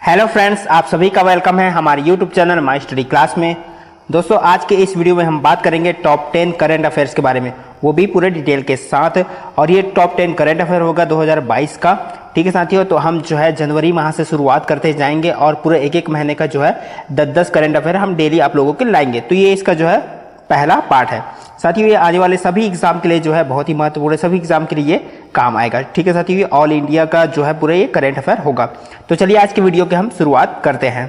Hello friends, आप सभी का वेलकम है हमारे YouTube channel my study class में। दोस्तों, आज के इस वीडियो में हम बात करेंगे टॉप 10 करंट अफेयर्स के बारे में, वो भी पूरे डिटेल के साथ। और ये टॉप 10 करंट अफेयर होगा 2022 का। ठीक है साथियों, तो हम जो है जनवरी माह से शुरुआत करते जाएंगे और पूरे एक एक महीने का जो है 10-10 करंट अफेयर हम डेली आप लोगों के लाएंगे। तो ये इसका जो है पहला पार्ट है साथियों। ये आने वाले सभी एग्जाम के लिए जो है बहुत ही महत्वपूर्ण है, सभी एग्जाम के लिए ये काम आएगा। ठीक है साथियों, ये ऑल इंडिया का जो है पूरे ये करंट अफेयर होगा। तो चलिए आज के वीडियो के हम शुरुआत करते हैं।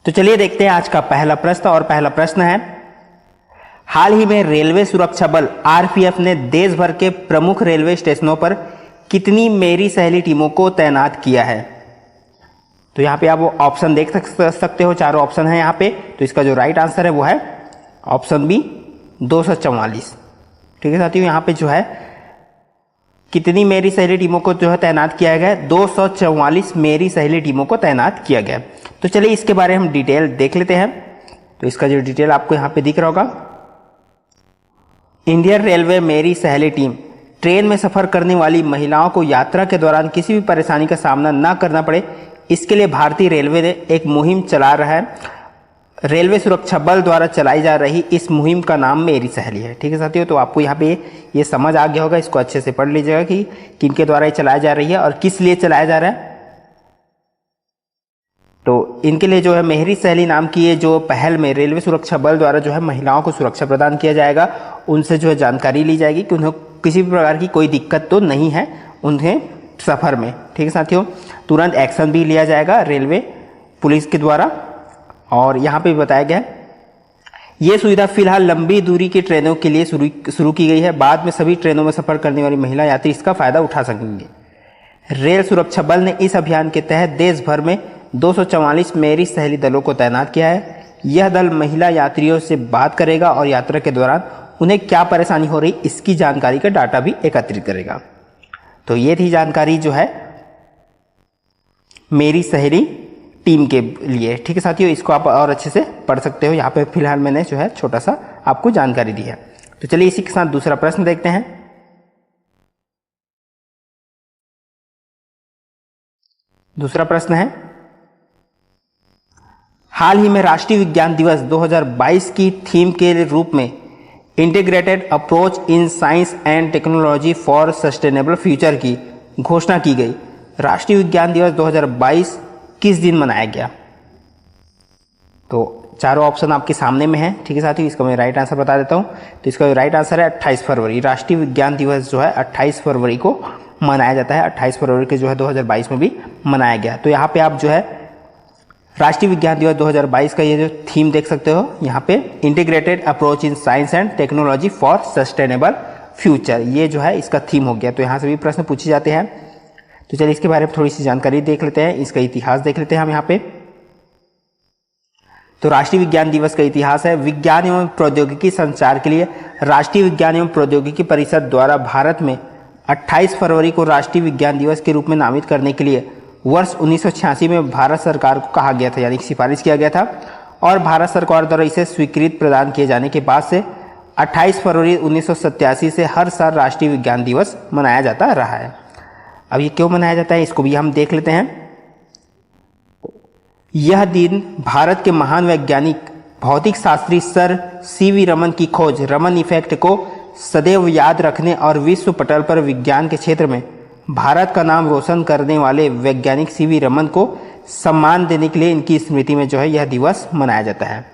तो चलिए देखते हैं आज का पहला प्रश्न। और पहला प्रश्न है, हाल ही में रेलवे सुरक्षा बल आरपीएफ ने देश भर के प्रमुख रेलवे स्टेशनों पर कितनी मेरी सहेली टीमों को तैनात किया है? तो यहाँ पे आप वो ऑप्शन देख सकते हो, चारों ऑप्शन है यहाँ पे। तो इसका जो राइट आंसर है वो है ऑप्शन बी 244। ठीक है साथियों, यहाँ पे जो है कितनी मेरी सहेली टीमों को जो है तैनात किया गया है? 244 मेरी सहेली टीमों को तैनात किया गया। तो चलिए इसके बारे में हम डिटेल देख लेते हैं। तो इसका जो डिटेल आपको यहाँ पे दिख रहा होगा, इंडियन रेलवे मेरी सहेली टीम ट्रेन में सफर करने वाली महिलाओं को यात्रा के दौरान किसी भी परेशानी का सामना न करना पड़े, इसके लिए भारतीय रेलवे ने एक मुहिम चला रहा है। रेलवे सुरक्षा बल द्वारा चलाई जा रही इस मुहिम का नाम मेरी सहेली है। ठीक है साथियों, तो आपको यहाँ पे ये समझ आ गया होगा, इसको अच्छे से पढ़ लीजिएगा कि किनके द्वारा ये चलाई जा रही है और किस लिए चलाया जा रहा है। तो इनके लिए जो है मेरी सहेली नाम की ये जो पहल में रेलवे सुरक्षा बल द्वारा जो है महिलाओं को सुरक्षा प्रदान किया जाएगा। उनसे जो है जानकारी ली जाएगी कि उन्हें किसी भी प्रकार की कोई दिक्कत तो नहीं है उन्हें सफर में। ठीक है साथियों, तुरंत एक्शन भी लिया जाएगा रेलवे पुलिस के द्वारा। और यहाँ पे बताया गया है ये सुविधा फिलहाल लंबी दूरी की ट्रेनों के लिए शुरू की गई है। बाद में सभी ट्रेनों में सफर करने वाली महिला यात्री इसका फायदा उठा सकेंगे। रेल सुरक्षा बल ने इस अभियान के तहत देश भर में 244 मेरी सहेली दलों को तैनात किया है। यह दल महिला यात्रियों से बात करेगा और यात्रा के दौरान उन्हें क्या परेशानी हो रही इसकी जानकारी का डाटा भी एकत्रित करेगा। तो ये थी जानकारी जो है मेरी सहेली टीम के लिए। ठीक है साथियों, इसको आप और अच्छे से पढ़ सकते हो। यहाँ पे फिलहाल मैंने जो है छोटा सा आपको जानकारी दी है। तो चलिए इसी के साथ दूसरा प्रश्न देखते हैं। दूसरा प्रश्न है, हाल ही में राष्ट्रीय विज्ञान दिवस 2022 की थीम के रूप में integrated approach in science and technology for sustainable future की घोषणा की गई। राष्ट्रीय विज्ञान दिवस 2022 किस दिन मनाया गया? तो चारों ऑप्शन आपके सामने में है। ठीक है साथियों, इसका मैं राइट आंसर बता देता हूं। तो इसका राइट आंसर है 28 फरवरी। राष्ट्रीय विज्ञान दिवस जो है 28 फरवरी को मनाया जाता है। 28 फरवरी के जो है 2022 में भी मनाया गया। तो यहाँ पे आप जो है राष्ट्रीय विज्ञान दिवस 2022 का ये जो थीम देख सकते हो, यहाँ पे integrated approach in science and technology for sustainable future, ये जो है इसका थीम हो गया। तो यहाँ से भी प्रश्न पूछे जाते हैं। तो चलिए इसके बारे में थोड़ी सी जानकारी देख लेते हैं, इसका इतिहास देख लेते हैं हम यहाँ पे। तो राष्ट्रीय विज्ञान दिवस का इतिहास है, विज्ञान एवं प्रौद्योगिकी संचार के लिए राष्ट्रीय विज्ञान एवं प्रौद्योगिकी परिषद द्वारा भारत में 28 फरवरी को राष्ट्रीय विज्ञान दिवस के रूप में नामित करने के लिए वर्ष 1986 में भारत सरकार को कहा गया था, यानी कि सिफारिश किया गया था। और भारत सरकार द्वारा इसे स्वीकृति प्रदान किए जाने के बाद से 28 फरवरी 1987 से हर साल राष्ट्रीय विज्ञान दिवस मनाया जाता रहा है। अब ये क्यों मनाया जाता है इसको भी हम देख लेते हैं। यह दिन भारत के महान वैज्ञानिक भौतिक शास्त्री सर सीवी रमन की खोज रमन इफेक्ट को सदैव याद रखने और विश्व पटल पर विज्ञान के क्षेत्र में भारत का नाम रोशन करने वाले वैज्ञानिक सीवी रमन को सम्मान देने के लिए इनकी स्मृति में जो है यह दिवस मनाया जाता है।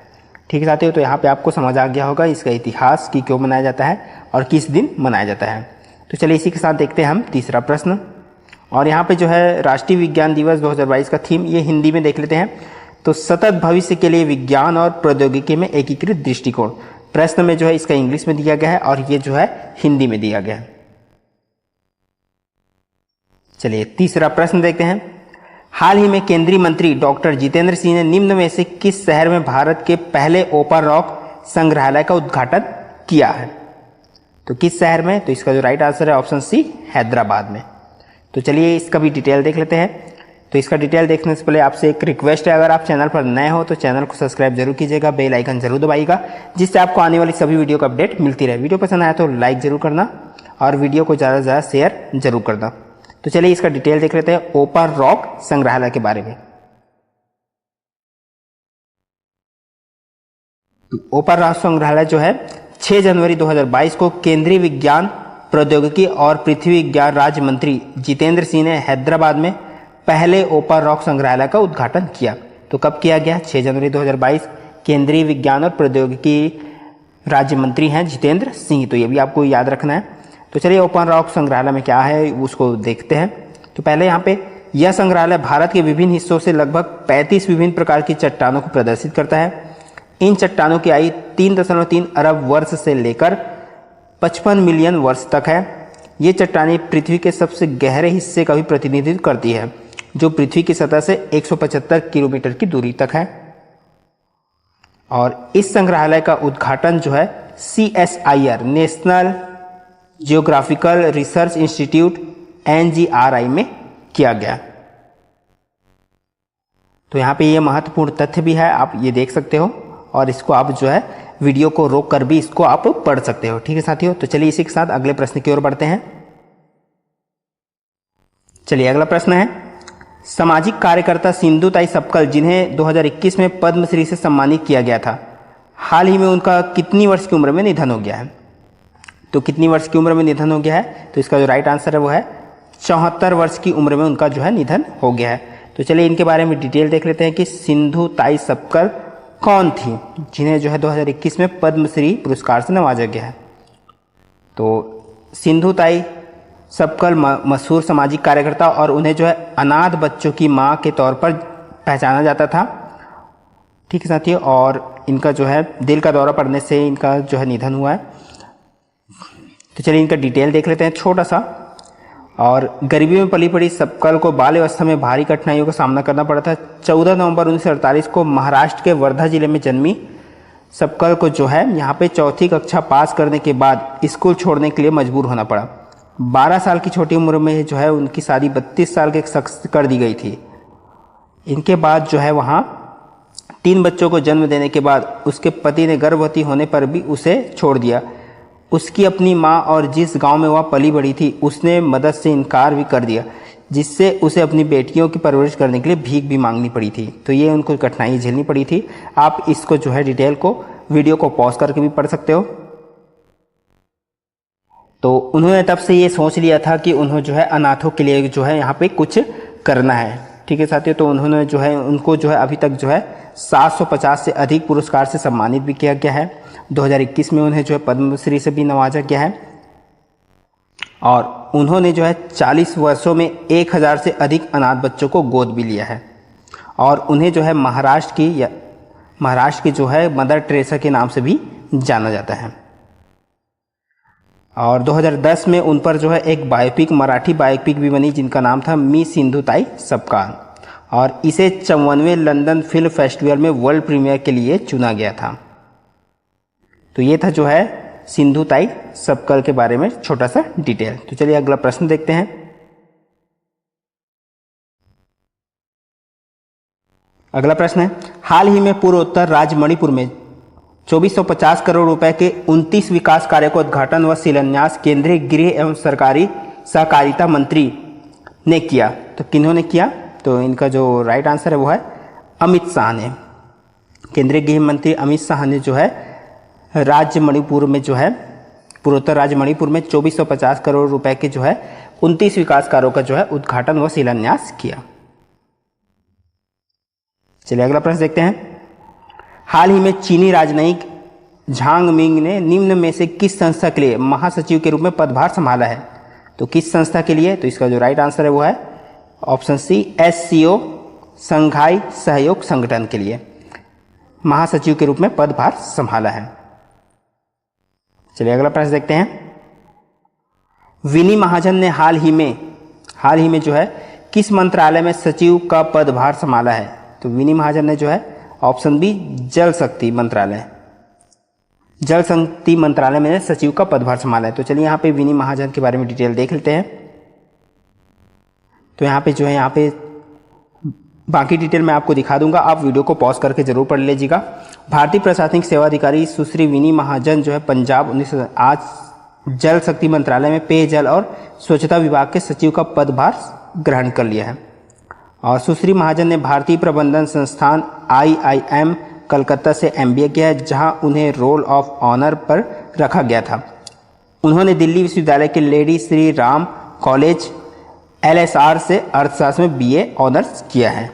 ठीक है साथियों, तो यहाँ पे आपको समझ आ गया होगा इसका इतिहास कि क्यों मनाया जाता है और किस दिन मनाया जाता है। तो चलिए इसी के साथ देखते हैं हम तीसरा प्रश्न। और यहाँ पे जो है राष्ट्रीय विज्ञान दिवस 2022 का थीम ये हिंदी में देख लेते हैं। तो सतत भविष्य के लिए विज्ञान और प्रौद्योगिकी में एकीकृत दृष्टिकोण, प्रश्न में जो है इसका इंग्लिश में दिया गया है और ये जो है हिंदी में दिया गया है। चलिए तीसरा प्रश्न देखते हैं। हाल ही में केंद्रीय मंत्री डॉक्टर जितेंद्र सिंह ने निम्न में से किस शहर में भारत के पहले ओपन रॉक संग्रहालय का उद्घाटन किया है? तो किस शहर में? तो इसका जो राइट आंसर है ऑप्शन सी, हैदराबाद में। तो चलिए इसका भी डिटेल देख लेते हैं। तो इसका डिटेल देखने से पहले आपसे एक रिक्वेस्ट है, अगर आप चैनल पर नए हो तो चैनल को सब्सक्राइब जरूर कीजिएगा, बेल आइकन जरूर दबाइएगा, जिससे आपको आने वाली सभी वीडियो का अपडेट मिलती रहे। वीडियो पसंद आया तो लाइक जरूर करना और वीडियो को ज़्यादा से ज़्यादा शेयर जरूर करना। तो चलिए इसका डिटेल देख लेते हैं ओपर रॉक संग्रहालय के बारे में। ओपर रॉक संग्रहालय जो है 6 जनवरी 2022 को केंद्रीय विज्ञान प्रौद्योगिकी और पृथ्वी विज्ञान राज्य मंत्री जितेंद्र सिंह ने हैदराबाद में पहले ओपर रॉक संग्रहालय का उद्घाटन किया। तो कब किया गया? 6 जनवरी 2022। केंद्रीय विज्ञान और प्रौद्योगिकी राज्य मंत्री हैं जितेंद्र सिंह, तो ये भी आपको याद रखना है। तो चलिए ओपन रॉक संग्रहालय में क्या है उसको देखते हैं। तो पहले यहाँ पे यह संग्रहालय भारत के विभिन्न हिस्सों से लगभग 35 विभिन्न प्रकार की चट्टानों को प्रदर्शित करता है। इन चट्टानों की आयु 3.3 अरब वर्ष से लेकर 55 मिलियन वर्ष तक है। ये चट्टानें पृथ्वी के सबसे गहरे हिस्से का भी प्रतिनिधित्व करती है, जो पृथ्वी की सतह से 175 किलोमीटर की दूरी तक है। और इस संग्रहालय का उद्घाटन जो है CSIR national geographical research institute NGRI में किया गया। तो यहाँ पे ये महत्वपूर्ण तथ्य भी है, आप ये देख सकते हो, और इसको आप जो है वीडियो को रोक कर भी इसको आप पढ़ सकते हो। ठीक है साथियों, तो चलिए इसी के साथ अगले प्रश्न की ओर बढ़ते हैं। चलिए अगला प्रश्न है, सामाजिक कार्यकर्ता सिंधुताई सपकाल जिन्हें 2021 में पद्मश्री से सम्मानित किया गया था, हाल ही में उनका कितनी वर्ष की उम्र में निधन हो गया है? तो कितनी वर्ष की उम्र में निधन हो गया है? तो इसका जो राइट आंसर है वो है 74 वर्ष की उम्र में उनका जो है निधन हो गया है। तो चलिए इनके बारे में डिटेल देख लेते हैं कि सिंधुताई सपकाल कौन थी जिन्हें जो है 2021 में पद्मश्री पुरस्कार से नवाजा गया है। तो सिंधुताई सपकाल मशहूर सामाजिक कार्यकर्ता और उन्हें जो है अनाथ बच्चों की मां के तौर पर पहचाना जाता था। ठीक है साथियों, और इनका जो है दिल का दौरा पड़ने से इनका जो है निधन हुआ है। तो चलिए इनका डिटेल देख लेते हैं छोटा सा। और गरीबी में पली पड़ी सपकाल को बाल अवस्था में भारी कठिनाइयों का सामना करना पड़ा था। 14 नवंबर 1948 को महाराष्ट्र के वर्धा जिले में जन्मी सपकाल को जो है यहाँ पे 4th कक्षा पास करने के बाद स्कूल छोड़ने के लिए मजबूर होना पड़ा। 12 साल की छोटी उम्र में जो है उनकी शादी 32 साल के एक शख्स से कर दी गई थी। इनके बाद जो है वहाँ 3 बच्चों को जन्म देने के बाद उसके पति ने गर्भवती होने पर भी उसे छोड़ दिया। उसकी अपनी माँ और जिस गांव में वह पली बढ़ी थी उसने मदद से इनकार भी कर दिया, जिससे उसे अपनी बेटियों की परवरिश करने के लिए भीख भी मांगनी पड़ी थी। तो ये उनको कठिनाई झेलनी पड़ी थी। आप इसको जो है डिटेल को वीडियो को पॉज करके भी पढ़ सकते हो। तो उन्होंने तब से ये सोच लिया था कि उन्होंने जो है अनाथों के लिए जो है यहाँ पे कुछ करना है। ठीक है साथियों, तो उन्होंने जो है उनको जो है अभी तक जो है 750 से अधिक पुरस्कार से सम्मानित भी किया गया है। 2021 में उन्हें जो है पद्मश्री से भी नवाजा गया है। और उन्होंने जो है 40 वर्षों में 1000 से अधिक अनाथ बच्चों को गोद भी लिया है। और उन्हें जो है महाराष्ट्र की जो है मदर टेरेसा के नाम से भी जाना जाता है। और 2010 में उन पर जो है एक बायोपिक, मराठी बायोपिक भी बनी जिनका नाम था मी सिंधुताई सपकाल, और इसे 54वें लंदन फिल्म फेस्टिवल में वर्ल्ड प्रीमियर के लिए चुना गया था। तो ये था जो है सिंधुताई सपकाल के बारे में छोटा सा डिटेल। तो चलिए अगला प्रश्न देखते हैं। अगला प्रश्न है, हाल ही में पूर्वोत्तर राज्य मणिपुर में 2450 करोड़ रुपए के 29 विकास कार्य का उद्घाटन व शिलान्यास केंद्रीय गृह एवं सरकारी सहकारिता मंत्री ने किया। तो किन्होंने किया? तो इनका जो राइट आंसर है वो है अमित शाह ने। केंद्रीय गृह मंत्री अमित शाह ने जो है राज्य मणिपुर में जो है पूर्वोत्तर राज्य मणिपुर में 2450 करोड़ रुपए के जो है 29 विकास कार्यों का जो है उद्घाटन व शिलान्यास किया। चलिए अगला प्रश्न देखते हैं। हाल ही में चीनी राजनयिक झांग मिंग ने निम्न में से किस संस्था के लिए महासचिव के रूप में पदभार संभाला है? तो किस संस्था के लिए? तो इसका जो राइट आंसर है वो है ऑप्शन सी SCO संघाई सहयोग संगठन के लिए महासचिव के रूप में पदभार संभाला है। चलिए अगला प्रश्न देखते हैं। विनी महाजन ने हाल ही में जो है किस मंत्रालय में सचिव का पदभार संभाला है? तो विनी महाजन ने जो है ऑप्शन बी जल शक्ति मंत्रालय में सचिव का पदभार संभाला है। तो चलिए यहाँ पे विनी महाजन के बारे में डिटेल देख लेते हैं। तो यहाँ पे बाकी डिटेल मैं आपको दिखा दूंगा, आप वीडियो को पॉज करके जरूर पढ़ लीजिएगा। भारतीय प्रशासनिक सेवा अधिकारी सुश्री विनी महाजन जो है पंजाब जल शक्ति मंत्रालय में पेयजल और स्वच्छता विभाग के सचिव का पदभार ग्रहण कर लिया है। और सुश्री महाजन ने भारतीय प्रबंधन संस्थान IIM कलकत्ता से MBA किया है, जहां उन्हें रोल ऑफ ऑनर पर रखा गया था। उन्होंने दिल्ली विश्वविद्यालय के lady Shri Ram college LSR से अर्थशास्त्र में BA ऑनर्स किया है।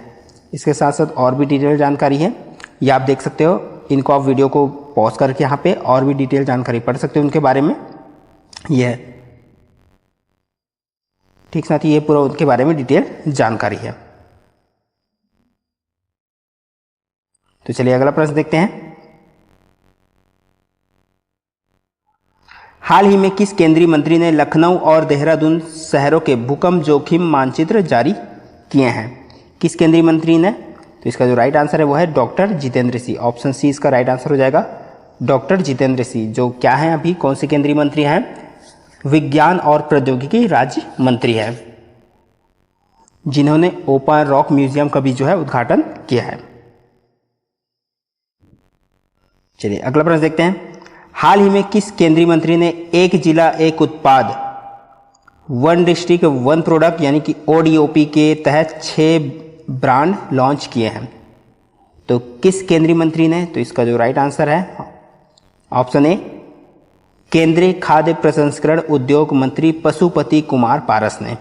इसके साथ साथ और भी डिटेल जानकारी है, ये आप देख सकते हो। इनको आप वीडियो को पॉज करके यहाँ पे और भी डिटेल जानकारी पढ़ सकते हो उनके बारे में। ये है ठीक, साथ ही ये पूरा उनके बारे में डिटेल जानकारी है। तो चलिए अगला प्रश्न देखते हैं। हाल ही में किस केंद्रीय मंत्री ने लखनऊ और देहरादून शहरों के भूकंप जोखिम मानचित्र जारी किए हैं? किस केंद्रीय मंत्री ने? तो इसका जो राइट आंसर है वो है doctor Jitendra Singh. Option C इसका राइट आंसर हो जाएगा, डॉक्टर जितेंद्र सिंह, जो क्या है अभी कौन से केंद्रीय मंत्री हैं? विज्ञान और प्रौद्योगिकी राज्य मंत्री है, जिन्होंने ओपन रॉक म्यूजियम का भी जो है उद्घाटन किया है। चलिए अगला प्रश्न देखते हैं। हाल ही में किस केंद्रीय मंत्री ने एक जिला एक उत्पाद, वन डिस्ट्रिक्ट वन प्रोडक्ट यानी कि ODOP के तहत 6 ब्रांड लॉन्च किए हैं? तो किस केंद्रीय मंत्री ने? तो इसका जो राइट आंसर है ऑप्शन ए, केंद्रीय खाद्य प्रसंस्करण उद्योग मंत्री पशुपति कुमार पारस ने।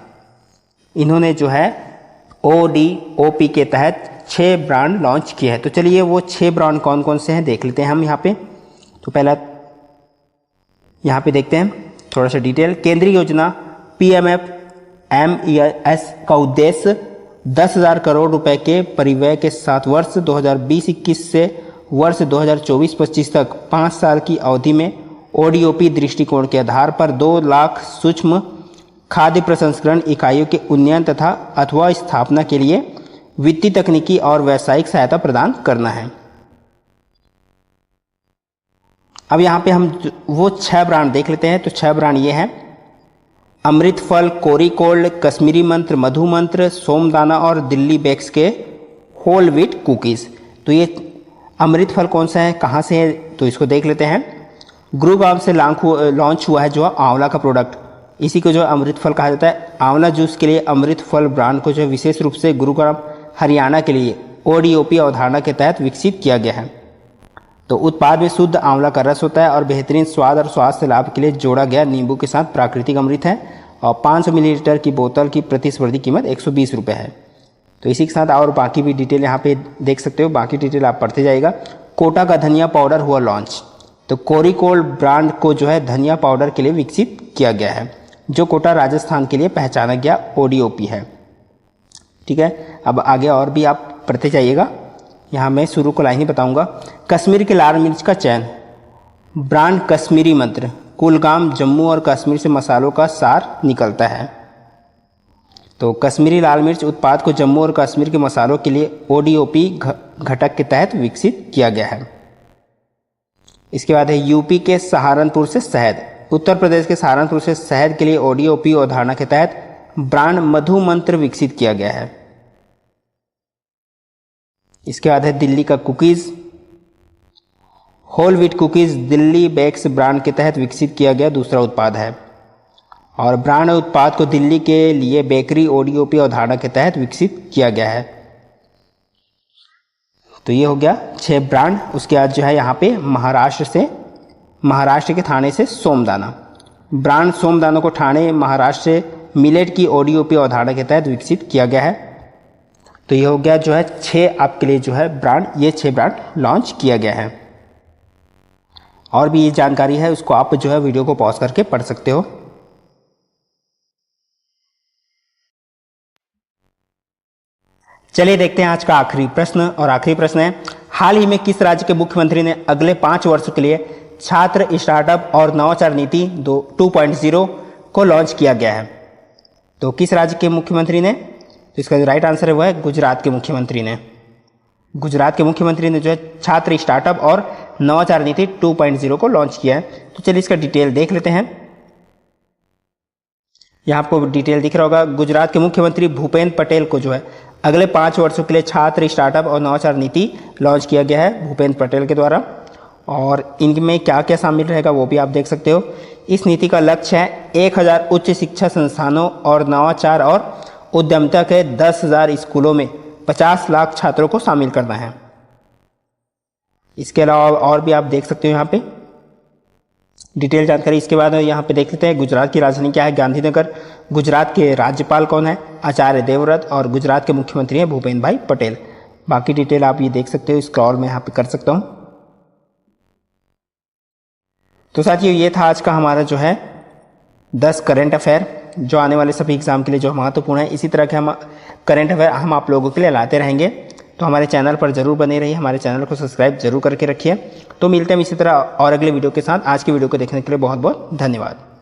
इन्होंने जो है ODOP के तहत 6 ब्रांड लॉन्च किए हैं। तो चलिए वो 6 ब्रांड कौन कौन से हैं देख लेते हैं हम यहाँ पे। तो पहला यहाँ पे देखते हैं थोड़ा सा डिटेल। केंद्रीय योजना PMFMES का उद्देश्य 10,000 करोड़ रुपए के परिव्यय के साथ वर्ष 2020-21 से वर्ष 2024-25 तक 5 साल की अवधि में ODOP दृष्टिकोण के आधार पर 2 लाख सूक्ष्म खाद्य प्रसंस्करण इकाइयों के उन्नयन तथा अथवा स्थापना के लिए वित्तीय, तकनीकी और व्यावसायिक सहायता प्रदान करना है। अब यहाँ पे हम वो 6 ब्रांड देख लेते हैं। तो 6 ब्रांड ये हैं, अमृत फल, कोरिकोल्ड, कश्मीरी मंत्र, मधु मंत्र, सोमदाना और दिल्ली बेक्स के होल व्हीट कुकीज़। तो ये अमृत फल कौन सा है, कहाँ से है, तो इसको देख लेते हैं। गुरुग्राम से लॉन्च हुआ है जो आंवला का प्रोडक्ट, इसी को जो अमृत फल कहा जाता है। आंवला जूस के लिए अमृत फल ब्रांड को जो विशेष रूप से गुरुग्राम हरियाणा के लिए ODOP अवधारणा के तहत विकसित किया गया है। तो उत्पाद में शुद्ध आंवला का रस होता है और बेहतरीन स्वाद और स्वास्थ्य लाभ के लिए जोड़ा गया नींबू के साथ प्राकृतिक अमृत है। और 500 मिलीलीटर की बोतल की प्रतिस्पर्धी कीमत 120 रुपये है। तो इसी के साथ और बाकी भी डिटेल यहाँ पे देख सकते हो, बाकी डिटेल आप पढ़ते जाइएगा। कोटा का धनिया पाउडर हुआ लॉन्च। तो कोरिकोल्ड ब्रांड को जो है धनिया पाउडर के लिए विकसित किया गया है, जो कोटा राजस्थान के लिए पहचाना गया ODOP है। ठीक है, अब आगे और भी आप पढ़ते जाइएगा। यहाँ मैं शुरू को लाइन ही बताऊंगा। कश्मीर के लाल मिर्च का चयन, ब्रांड कश्मीरी मंत्र, कुलगाम जम्मू और कश्मीर से मसालों का सार निकलता है। तो कश्मीरी लाल मिर्च उत्पाद को जम्मू और कश्मीर के मसालों के लिए ODOP घटक के तहत विकसित किया गया है। इसके बाद है यूपी के सहारनपुर से शहद, उत्तर प्रदेश के सहारनपुर से शहद के लिए ODOP अवधारणा के तहत ब्रांड मधु मंत्र विकसित किया गया है। इसके बाद है दिल्ली का cookies, whole wheat cookies Delhi bakes brand के तहत विकसित किया गया दूसरा उत्पाद है। और ब्रांड उत्पाद को दिल्ली के लिए बेकरी ODOP अवधारणा के तहत विकसित किया गया है। तो ये हो गया 6 ब्रांड। उसके बाद जो है यहाँ पे महाराष्ट्र के ठाणे से सोमदाना, ब्रांड सोमदाना को ठाणे महाराष्ट्र से मिलेट की ODOP अवधारणा के तहत विकसित किया गया है। तो ये हो गया जो है 6 आपके लिए जो है ब्रांड, ये 6 ब्रांड लॉन्च किया गया है। और भी ये जानकारी है उसको आप जो है वीडियो को पॉज करके पढ़ सकते हो। चलिए देखते हैं आज का आखिरी प्रश्न। और आखिरी प्रश्न है, हाल ही में किस राज्य के मुख्यमंत्री ने अगले 5 वर्षों के लिए छात्र स्टार्टअप और नवाचार नीति 2.0 को लॉन्च किया गया है? तो किस राज्य के मुख्यमंत्री ने? तो इसका जो राइट आंसर है वह है गुजरात के मुख्यमंत्री ने। गुजरात के मुख्यमंत्री ने जो है छात्र स्टार्टअप और नवाचार नीति 2.0 को लॉन्च किया है। तो चलिए इसका डिटेल देख लेते हैं। यहाँ आपको डिटेल दिख रहा होगा। गुजरात के मुख्यमंत्री भूपेंद्र पटेल को जो है अगले 5 वर्षों के लिए छात्र स्टार्टअप और नवाचार नीति लॉन्च किया गया है भूपेंद्र पटेल के द्वारा। और इनमें क्या क्या शामिल रहेगा वो भी आप देख सकते हो। इस नीति का लक्ष्य है 1000 उच्च शिक्षा संस्थानों और नवाचार और उद्यमिता के 10,000 स्कूलों में 50 लाख छात्रों को शामिल करना है। इसके अलावा और भी आप देख सकते हो यहाँ पे डिटेल जानकारी। इसके बाद यहाँ पे देख लेते हैं गुजरात की राजधानी क्या है, गांधीनगर। गुजरात के राज्यपाल कौन है, आचार्य देवव्रत। और गुजरात के मुख्यमंत्री हैं भूपेन्द्र भाई पटेल। बाकी डिटेल आप ये देख सकते हो, स्क्रॉल में यहाँ पे कर सकता हूँ। तो साथियों ये था आज का हमारा जो है 10 करंट अफेयर जो आने वाले सभी एग्जाम के लिए जो महत्वपूर्ण है। इसी तरह के हम करंट अफेयर हम आप लोगों के लिए लाते रहेंगे। तो हमारे चैनल पर जरूर बने रहिए, हमारे चैनल को सब्सक्राइब जरूर करके रखिए। तो मिलते हैं इसी तरह और अगले वीडियो के साथ। आज की वीडियो को देखने के लिए बहुत बहुत धन्यवाद।